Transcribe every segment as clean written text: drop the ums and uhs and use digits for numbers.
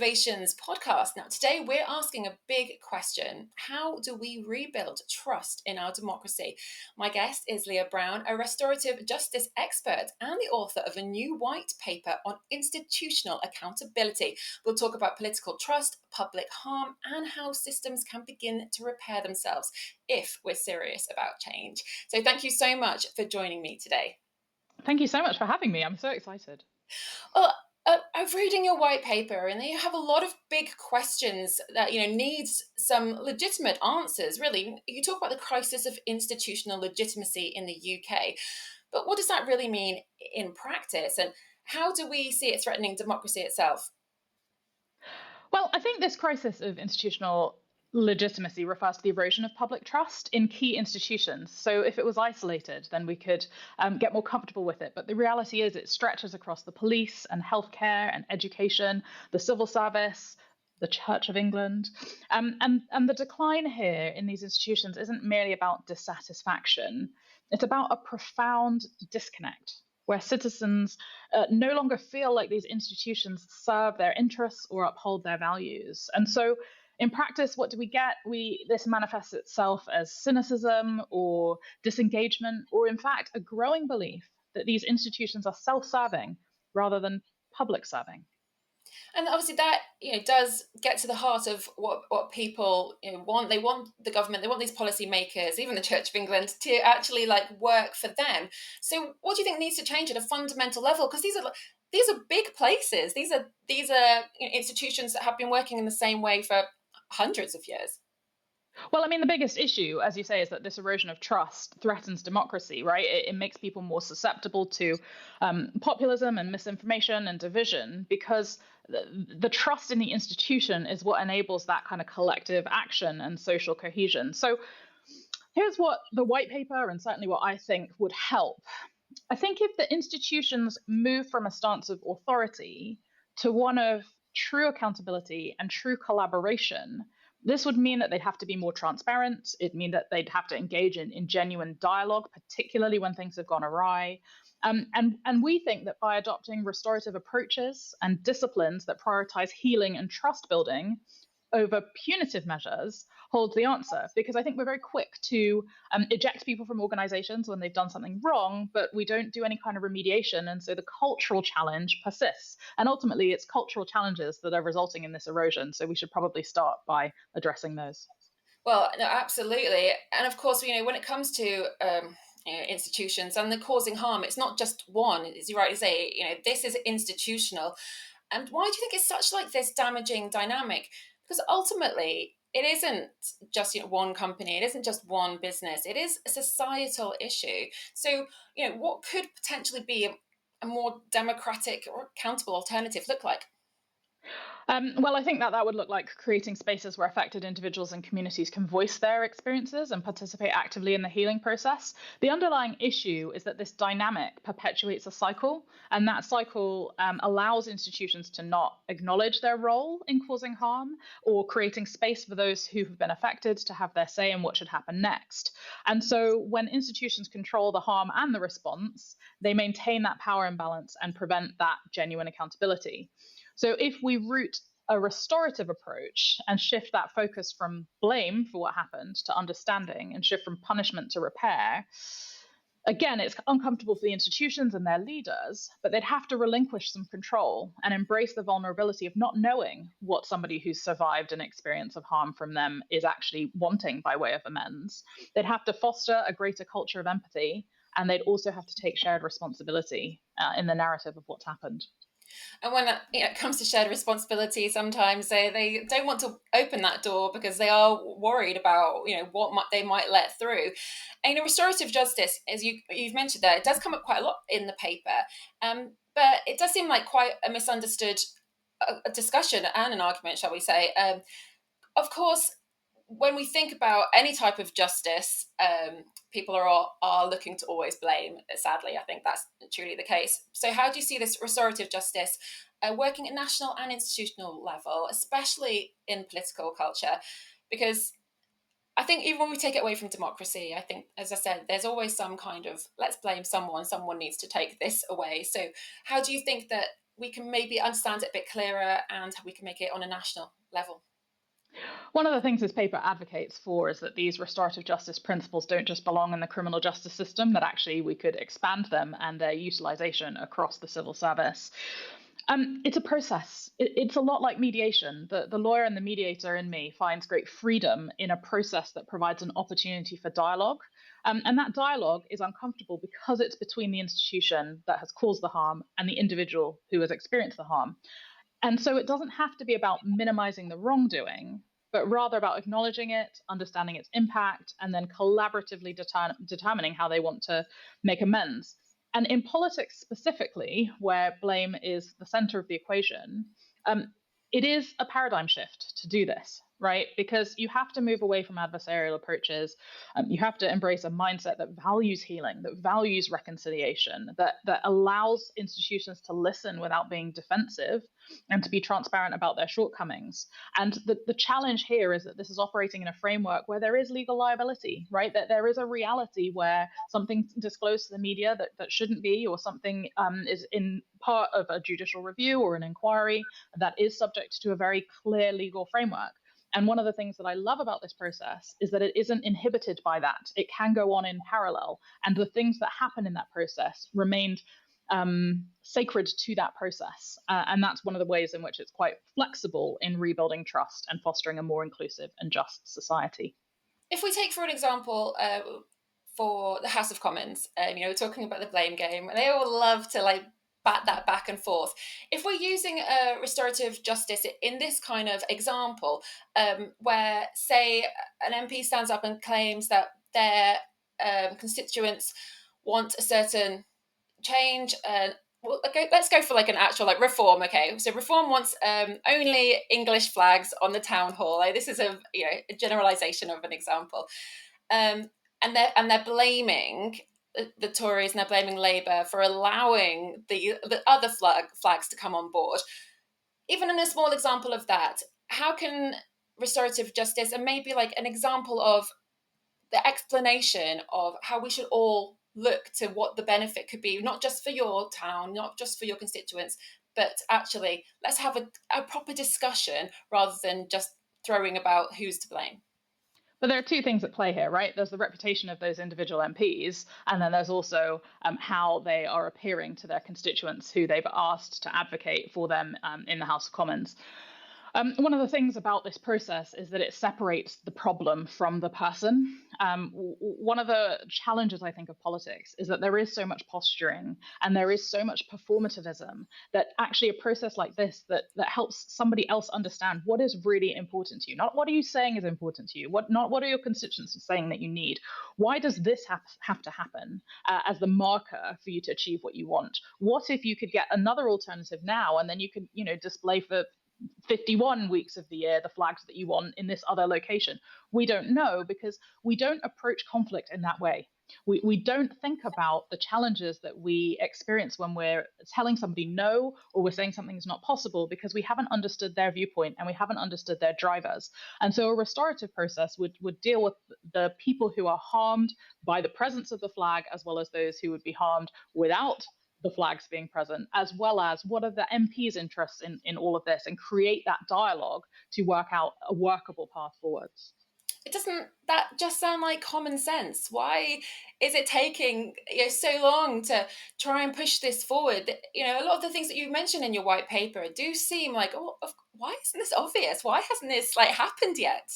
Observations podcast. Now, today we're asking a big question. How do we rebuild trust in our democracy? My guest is Leah Brown, a restorative justice expert and the author of a new white paper on institutional accountability. We'll talk about political trust, public harm, and how systems can begin to repair themselves if we're serious about change. So thank you so much for joining me today. Thank you so much for having me. I'm so excited. Well, I'm reading your white paper, and you have a lot of big questions that needs some legitimate answers. Really, you talk about the crisis of institutional legitimacy in the UK, but what does that really mean in practice, and how do we see it threatening democracy itself? Well, I think this crisis of institutional legitimacy refers to the erosion of public trust in key institutions. So if it was isolated, then we could get more comfortable with it. But the reality is it stretches across the police and healthcare and education, the civil service, the Church of England. And the decline here in these institutions isn't merely about dissatisfaction. It's about a profound disconnect where citizens no longer feel like these institutions serve their interests or uphold their values. And so in practice, what do we get? This manifests itself as cynicism or disengagement, or in fact, a growing belief that these institutions are self-serving rather than public serving. And obviously that does get to the heart of what people want. They want the government, they want these policy makers, even the Church of England, to actually work for them. So what do you think needs to change at a fundamental level? Because these are big places. These are institutions that have been working in the same way for hundreds of years. Well, I mean, the biggest issue, as you say, is that this erosion of trust threatens democracy, right? It makes people more susceptible to populism and misinformation and division because the trust in the institution is what enables that kind of collective action and social cohesion. So here's what the white paper and certainly what I think would help. I think if the institutions move from a stance of authority to one of true accountability and true collaboration, this would mean that they'd have to be more transparent. It'd mean that they'd have to engage in genuine dialogue, particularly when things have gone awry. And we think that by adopting restorative approaches and disciplines that prioritize healing and trust building over punitive measures holds the answer, because I think we're very quick to eject people from organizations when they've done something wrong, but we don't do any kind of remediation. And so the cultural challenge persists. And ultimately, it's cultural challenges that are resulting in this erosion. So we should probably start by addressing those. Well, no, absolutely. And of course, when it comes to institutions and the causing harm, it's not just one, as you rightly say, this is institutional. And why do you think it's such this damaging dynamic? Because ultimately, it isn't just one company, it isn't just one business, it is a societal issue. So, what could potentially be a more democratic or accountable alternative look like? Well, I think that would look like creating spaces where affected individuals and communities can voice their experiences and participate actively in the healing process. The underlying issue is that this dynamic perpetuates a cycle, and that cycle allows institutions to not acknowledge their role in causing harm or creating space for those who have been affected to have their say in what should happen next. And so when institutions control the harm and the response, they maintain that power imbalance and prevent that genuine accountability. So if we root a restorative approach and shift that focus from blame for what happened to understanding and shift from punishment to repair, again, it's uncomfortable for the institutions and their leaders, but they'd have to relinquish some control and embrace the vulnerability of not knowing what somebody who's survived an experience of harm from them is actually wanting by way of amends. They'd have to foster a greater culture of empathy, and they'd also have to take shared responsibility in the narrative of what's happened. And when it comes to shared responsibility, sometimes they don't want to open that door because they are worried about what they might let through. And restorative justice, as you've mentioned there, it does come up quite a lot in the paper, but it does seem like quite a misunderstood a discussion and an argument, shall we say. Of course, when we think about any type of justice, people are looking to always blame. Sadly, I think that's truly the case. So how do you see this restorative justice working at national and institutional level, especially in political culture? Because I think even when we take it away from democracy, I think, as I said, there's always some kind of let's blame someone, someone needs to take this away. So, how do you think that we can maybe understand it a bit clearer and we can make it on a national level? One of the things this paper advocates for is that these restorative justice principles don't just belong in the criminal justice system, that actually we could expand them and their utilization across the civil service. It's a process. It's a lot like mediation. The lawyer and the mediator in me finds great freedom in a process that provides an opportunity for dialogue. And that dialogue is uncomfortable because it's between the institution that has caused the harm and the individual who has experienced the harm. And so it doesn't have to be about minimizing the wrongdoing, but rather about acknowledging it, understanding its impact, and then collaboratively determining how they want to make amends. And in politics specifically, where blame is the center of the equation, it is a paradigm shift to do this, right? Because you have to move away from adversarial approaches. You have to embrace a mindset that values healing, that values reconciliation, that allows institutions to listen without being defensive and to be transparent about their shortcomings. And the challenge here is that this is operating in a framework where there is legal liability, right? That there is a reality where something's disclosed to the media that shouldn't be, or something is in part of a judicial review or an inquiry that is subject to a very clear legal framework. And one of the things that I love about this process is that it isn't inhibited by that. It can go on in parallel. And the things that happen in that process remained sacred to that process. And that's one of the ways in which it's quite flexible in rebuilding trust and fostering a more inclusive and just society. If we take, for an example, for the House of Commons, talking about the blame game, they all love to like bat that back and forth. If we're using restorative justice in this kind of example, where, say, an MP stands up and claims that their constituents want a certain change, well, okay, let's go for like an actual like reform. Okay, so reform wants only English flags on the town hall. Like, this is a generalization of an example, and they're blaming the Tories and they're blaming Labour for allowing the other flags to come on board. Even in a small example of that, how can restorative justice and maybe like an example of the explanation of how we should all look to what the benefit could be, not just for your town, not just for your constituents, but actually let's have a proper discussion rather than just throwing about who's to blame. But there are two things at play here, right? There's the reputation of those individual MPs, and then there's also how they are appearing to their constituents who they've asked to advocate for them in the House of Commons. One of the things about this process is that it separates the problem from the person. One of the challenges, I think, of politics is that there is so much posturing and there is so much performativism that actually a process like this that helps somebody else understand what is really important to you. Not what are you saying is important to you, not what are your constituents saying that you need. Why does this have to happen as the marker for you to achieve what you want? What if you could get another alternative now, and then you could, display for 51 weeks of the year the flags that you want in this other location? We don't know, because we don't approach conflict in that way. We don't think about the challenges that we experience when we're telling somebody no, or we're saying something is not possible, because we haven't understood their viewpoint and we haven't understood their drivers. And so a restorative process would deal with the people who are harmed by the presence of the flag, as well as those who would be harmed without the flags being present, as well as what are the MP's interests in all of this, and create that dialogue to work out a workable path forwards. It doesn't that just sound like common sense? Why is it taking so long to try and push this forward? A lot of the things that you mentioned in your white paper do seem like, oh, why isn't this obvious? Why hasn't this like happened yet?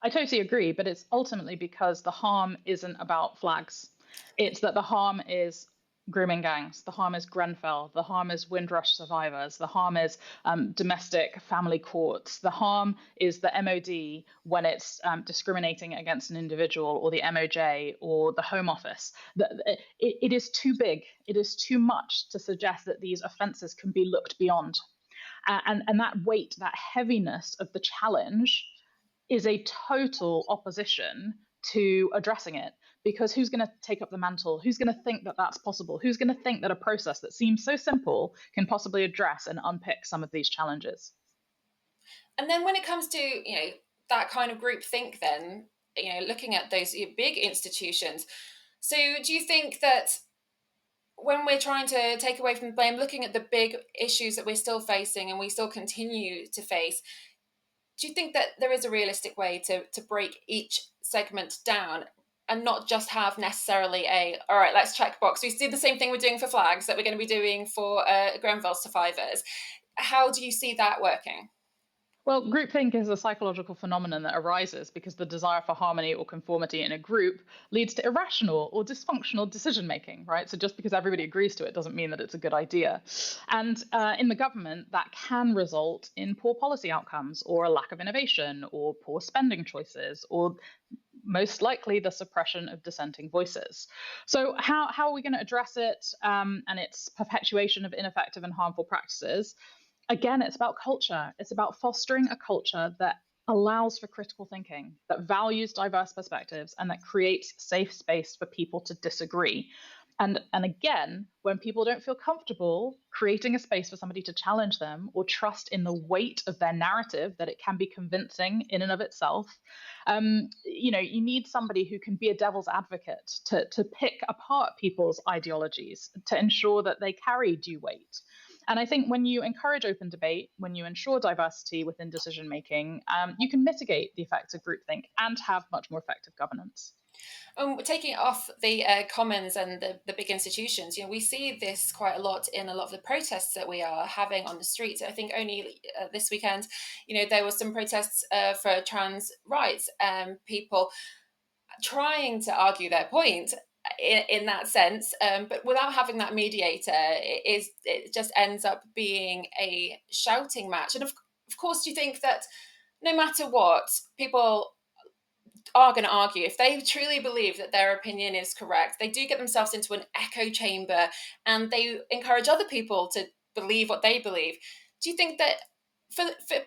I totally agree, but it's ultimately because the harm isn't about flags. It's that the harm is grooming gangs, the harm is Grenfell, the harm is Windrush survivors, the harm is domestic family courts, the harm is the MOD when it's discriminating against an individual, or the MOJ, or the Home Office. It is too big, it is too much to suggest that these offences can be looked beyond. And that weight, that heaviness of the challenge is a total opposition to addressing it, because who's going to take up the mantle? Who's going to think that that's possible? Who's going to think that a process that seems so simple can possibly address and unpick some of these challenges? And then when it comes to that kind of group think, then looking at those big institutions. So do you think that when we're trying to take away from the blame, looking at the big issues that we're still facing and we still continue to face, do you think that there is a realistic way to break each segment down and not just have necessarily all right, let's check box. We do the same thing we're doing for flags that we're going to be doing for Grenfell survivors. How do you see that working? Well, groupthink is a psychological phenomenon that arises because the desire for harmony or conformity in a group leads to irrational or dysfunctional decision making, right? So just because everybody agrees to it doesn't mean that it's a good idea. And in the government, that can result in poor policy outcomes or a lack of innovation or poor spending choices or most likely the suppression of dissenting voices. So, how are we going to address it and its perpetuation of ineffective and harmful practices? Again, it's about culture. It's about fostering a culture that allows for critical thinking, that values diverse perspectives, and that creates safe space for people to disagree. And again, when people don't feel comfortable creating a space for somebody to challenge them or trust in the weight of their narrative, that it can be convincing in and of itself, you need somebody who can be a devil's advocate to pick apart people's ideologies to ensure that they carry due weight. And I think when you encourage open debate, when you ensure diversity within decision making, you can mitigate the effects of groupthink and have much more effective governance. Taking it off the commons and the big institutions, we see this quite a lot in a lot of the protests that we are having on the streets. I think only this weekend, there was some protests for trans rights, people trying to argue their point in that sense, but without having that mediator, it just ends up being a shouting match. And of course, do you think that no matter what, people are going to argue if they truly believe that their opinion is correct? They do get themselves into an echo chamber and they encourage other people to believe what they believe. Do you think that for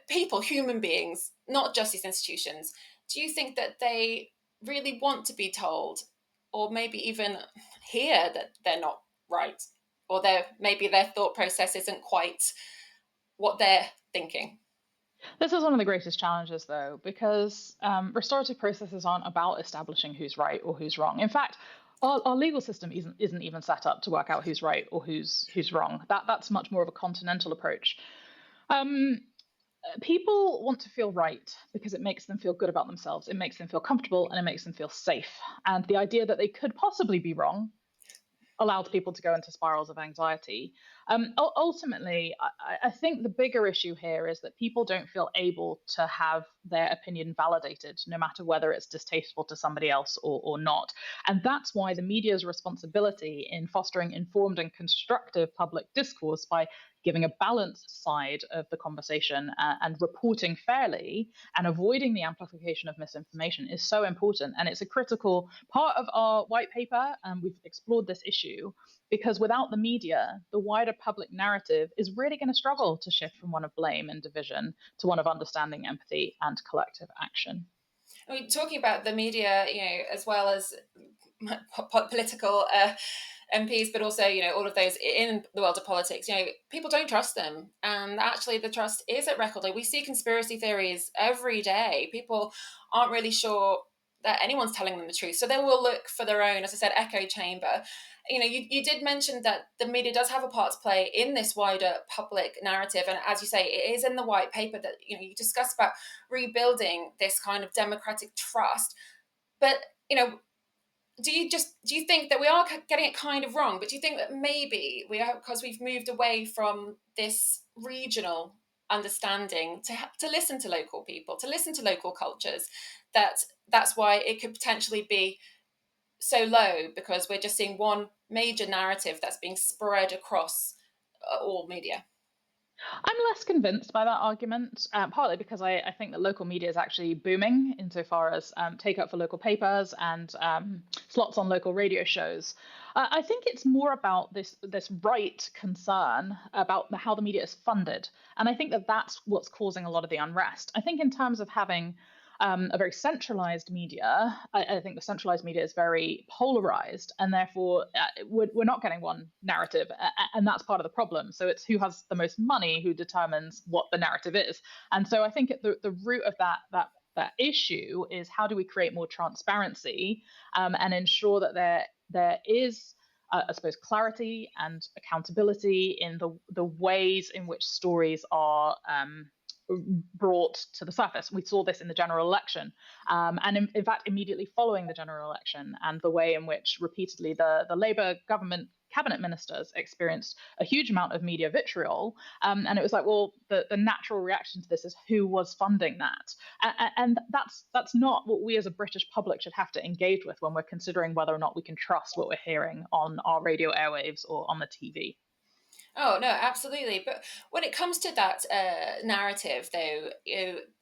people, human beings, not just these institutions, do you think that they really want to be told or maybe even hear that they're not right, or maybe their thought process isn't quite what they're thinking? This is one of the greatest challenges, though, because restorative processes aren't about establishing who's right or who's wrong. In fact, our legal system isn't even set up to work out who's right or who's wrong. That's much more of a continental approach. Um, People want to feel right because it makes them feel good about themselves. It makes them feel comfortable and it makes them feel safe. And the idea that they could possibly be wrong allows people to go into spirals of anxiety. Ultimately, I think the bigger issue here is that people don't feel able to have their opinion validated, no matter whether it's distasteful to somebody else or not. And that's why the media's responsibility in fostering informed and constructive public discourse by giving a balanced side of the conversation and reporting fairly and avoiding the amplification of misinformation is so important. And it's a critical part of our white paper. And we've explored this issue because without the media, the wider public narrative is really going to struggle to shift from one of blame and division to one of understanding, empathy, and collective action. I mean, talking about the media, as well as political MPs, but also all of those in the world of politics. People don't trust them, and actually, the trust is at record low. We see conspiracy theories every day. People aren't really sure that anyone's telling them the truth, so they will look for their own, as I said, echo chamber. You did mention that the media does have a part to play in this wider public narrative, and as you say, it is in the white paper that you discuss about rebuilding this kind of democratic trust. But do you think that we are getting it kind of wrong? But do you think that maybe we are, because we've moved away from this regional understanding to listen to local people, to listen to local cultures, that's why it could potentially be so low, because we're just seeing one major narrative that's being spread across all media? I'm less convinced by that argument, partly because I think that local media is actually booming insofar as take up for local papers and slots on local radio shows. I think it's more about this right concern about how the media is funded, and I think that that's what's causing a lot of the unrest. I think in terms of having a very centralized media, I think the centralized media is very polarized, and therefore we're not getting one narrative, and that's part of the problem. So it's who has the most money who determines what the narrative is, and so I think at the root of that that issue is how do we create more transparency and ensure that there is I suppose clarity and accountability in the ways in which stories are brought to the surface. We saw this in the general election, and in fact, immediately following the general election, and the way in which repeatedly the Labour government cabinet ministers experienced a huge amount of media vitriol. And it was like, well, the natural reaction to this is who was funding that? And that's not what we as a British public should have to engage with when we're considering whether or not we can trust what we're hearing on our radio airwaves or on the TV. Oh no, absolutely. But when it comes to that narrative, though,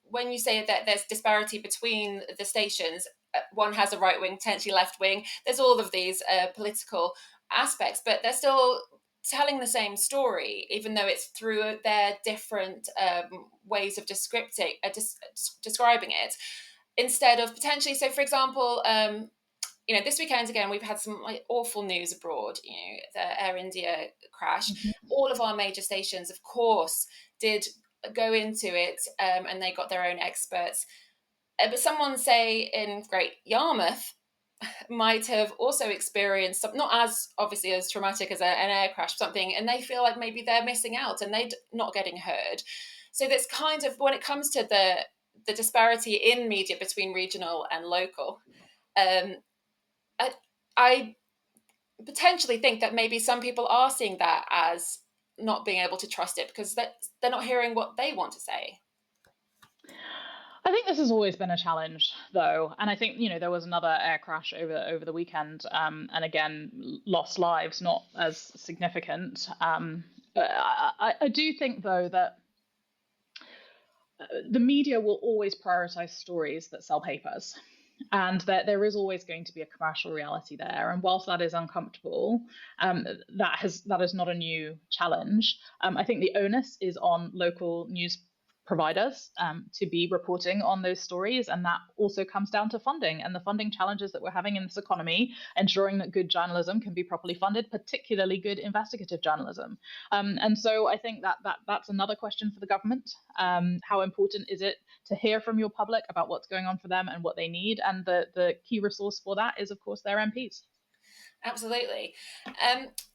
when you say that there's disparity between the stations, one has a right wing, potentially left wing. There's all of these political aspects, but they're still telling the same story, even though it's through their different ways of describing it. Instead of potentially, so for example, this weekend again, we've had some awful news abroad. The Air India crash. Mm-hmm. All of our major stations, of course, did go into it, and they got their own experts. But someone, say in Great Yarmouth, might have also experienced something not as obviously as traumatic as an air crash, something, and they feel like maybe they're missing out and they're not getting heard. So that's kind of when it comes to the disparity in media between regional and local. Um, I potentially think that maybe some people are seeing that as not being able to trust it because they're not hearing what they want to say. I think this has always been a challenge, though, and I think there was another air crash over the weekend, and again lost lives, not as significant. I do think though that the media will always prioritize stories that sell papers, and that there is always going to be a commercial reality there. And whilst that is uncomfortable, that is not a new challenge. I think the onus is on local news providers to be reporting on those stories, and that also comes down to funding and the funding challenges that we're having in this economy, ensuring that good journalism can be properly funded, particularly good investigative journalism. And so I think that's another question for the government. How important is it to hear from your public about what's going on for them and what they need? And the key resource for that is, of course, their MPs. Absolutely.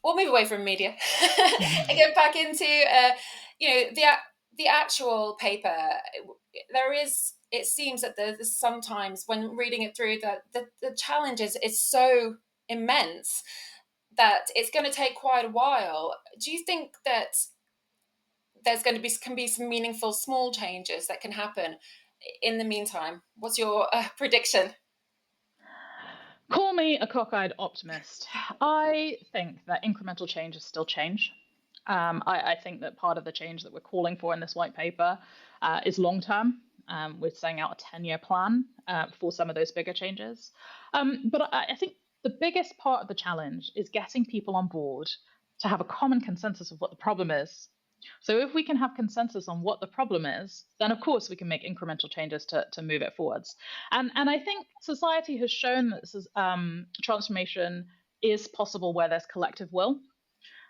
We'll move away from media and get back into the actual paper. It seems that there's sometimes when reading it through that the challenge is so immense that it's going to take quite a while. Do you think that there's going to can be some meaningful small changes that can happen in the meantime? What's your prediction? Call me a cockeyed optimist. I think that incremental change is still change. I think that part of the change that we're calling for in this white paper is long term. We're setting out a 10-year plan for some of those bigger changes. But I think the biggest part of the challenge is getting people on board to have a common consensus of what the problem is. So if we can have consensus on what the problem is, then of course we can make incremental changes to move it forwards. And I think society has shown that this is, transformation is possible where there's collective will.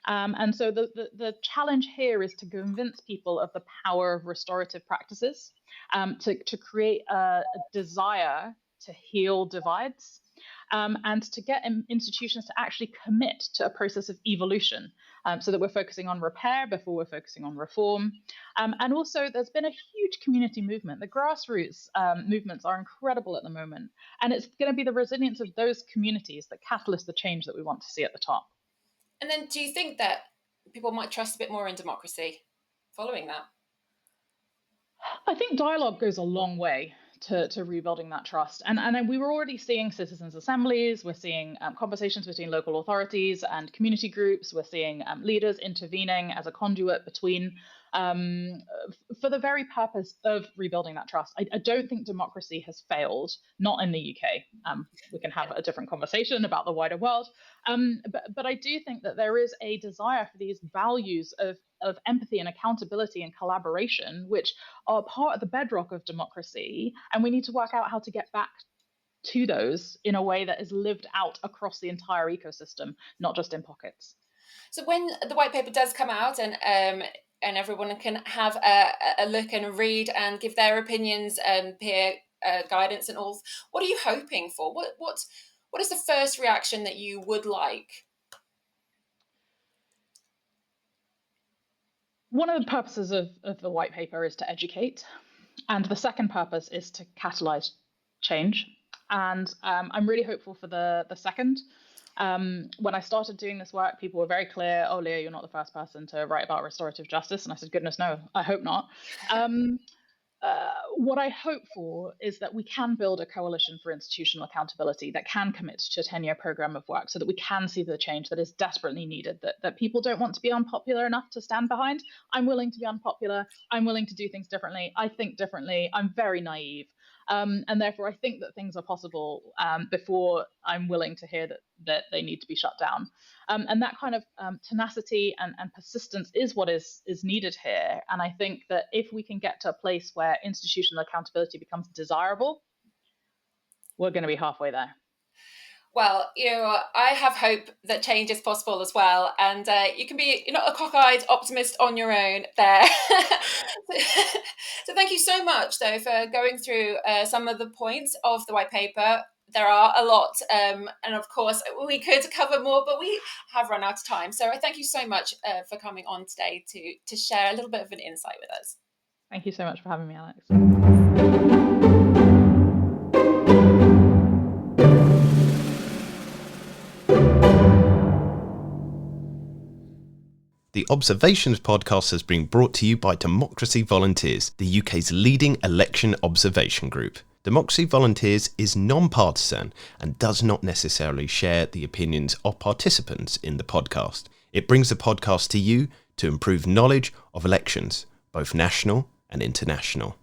And so the challenge here is to convince people of the power of restorative practices, to create a desire to heal divides, and to get institutions to actually commit to a process of evolution, so that we're focusing on repair before we're focusing on reform. And also, there's been a huge community movement. The grassroots movements are incredible at the moment. And it's going to be the resilience of those communities that catalyst the change that we want to see at the top. And then do you think that people might trust a bit more in democracy following that? I think dialogue goes a long way to rebuilding that trust. And we were already seeing citizens' assemblies, we're seeing conversations between local authorities and community groups, we're seeing leaders intervening as a conduit between, for the very purpose of rebuilding that trust. I don't think democracy has failed, not in the UK. We can have a different conversation about the wider world. But I do think that there is a desire for these values of empathy and accountability and collaboration, which are part of the bedrock of democracy. And we need to work out how to get back to those in a way that is lived out across the entire ecosystem, not just in pockets. So when the white paper does come out and everyone can have a look and read and give their opinions and peer guidance and all. What are you hoping for? What is the first reaction that you would like? One of the purposes of the white paper is to educate, and the second purpose is to catalyze change. And I'm really hopeful for the second. When I started doing this work, people were very clear, oh, Leah, you're not the first person to write about restorative justice. And I said, goodness, no, I hope not. What I hope for is that we can build a coalition for institutional accountability that can commit to a 10-year program of work so that we can see the change that is desperately needed, that people don't want to be unpopular enough to stand behind. I'm willing to be unpopular. I'm willing to do things differently. I think differently. I'm very naive. And therefore, I think that things are possible before I'm willing to hear that they need to be shut down. And that kind of tenacity and persistence is what is needed here. And I think that if we can get to a place where institutional accountability becomes desirable, we're going to be halfway there. Well, I have hope that change is possible as well. And you can be, you're not a cockeyed optimist on your own there. So thank you so much, though, for going through some of the points of the white paper. There are a lot. And of course, we could cover more, but we have run out of time. So I thank you so much for coming on today to share a little bit of an insight with us. Thank you so much for having me, Alex. The Observations podcast has been brought to you by Democracy Volunteers, the UK's leading election observation group. Democracy Volunteers is non-partisan and does not necessarily share the opinions of participants in the podcast. It brings the podcast to you to improve knowledge of elections, both national and international.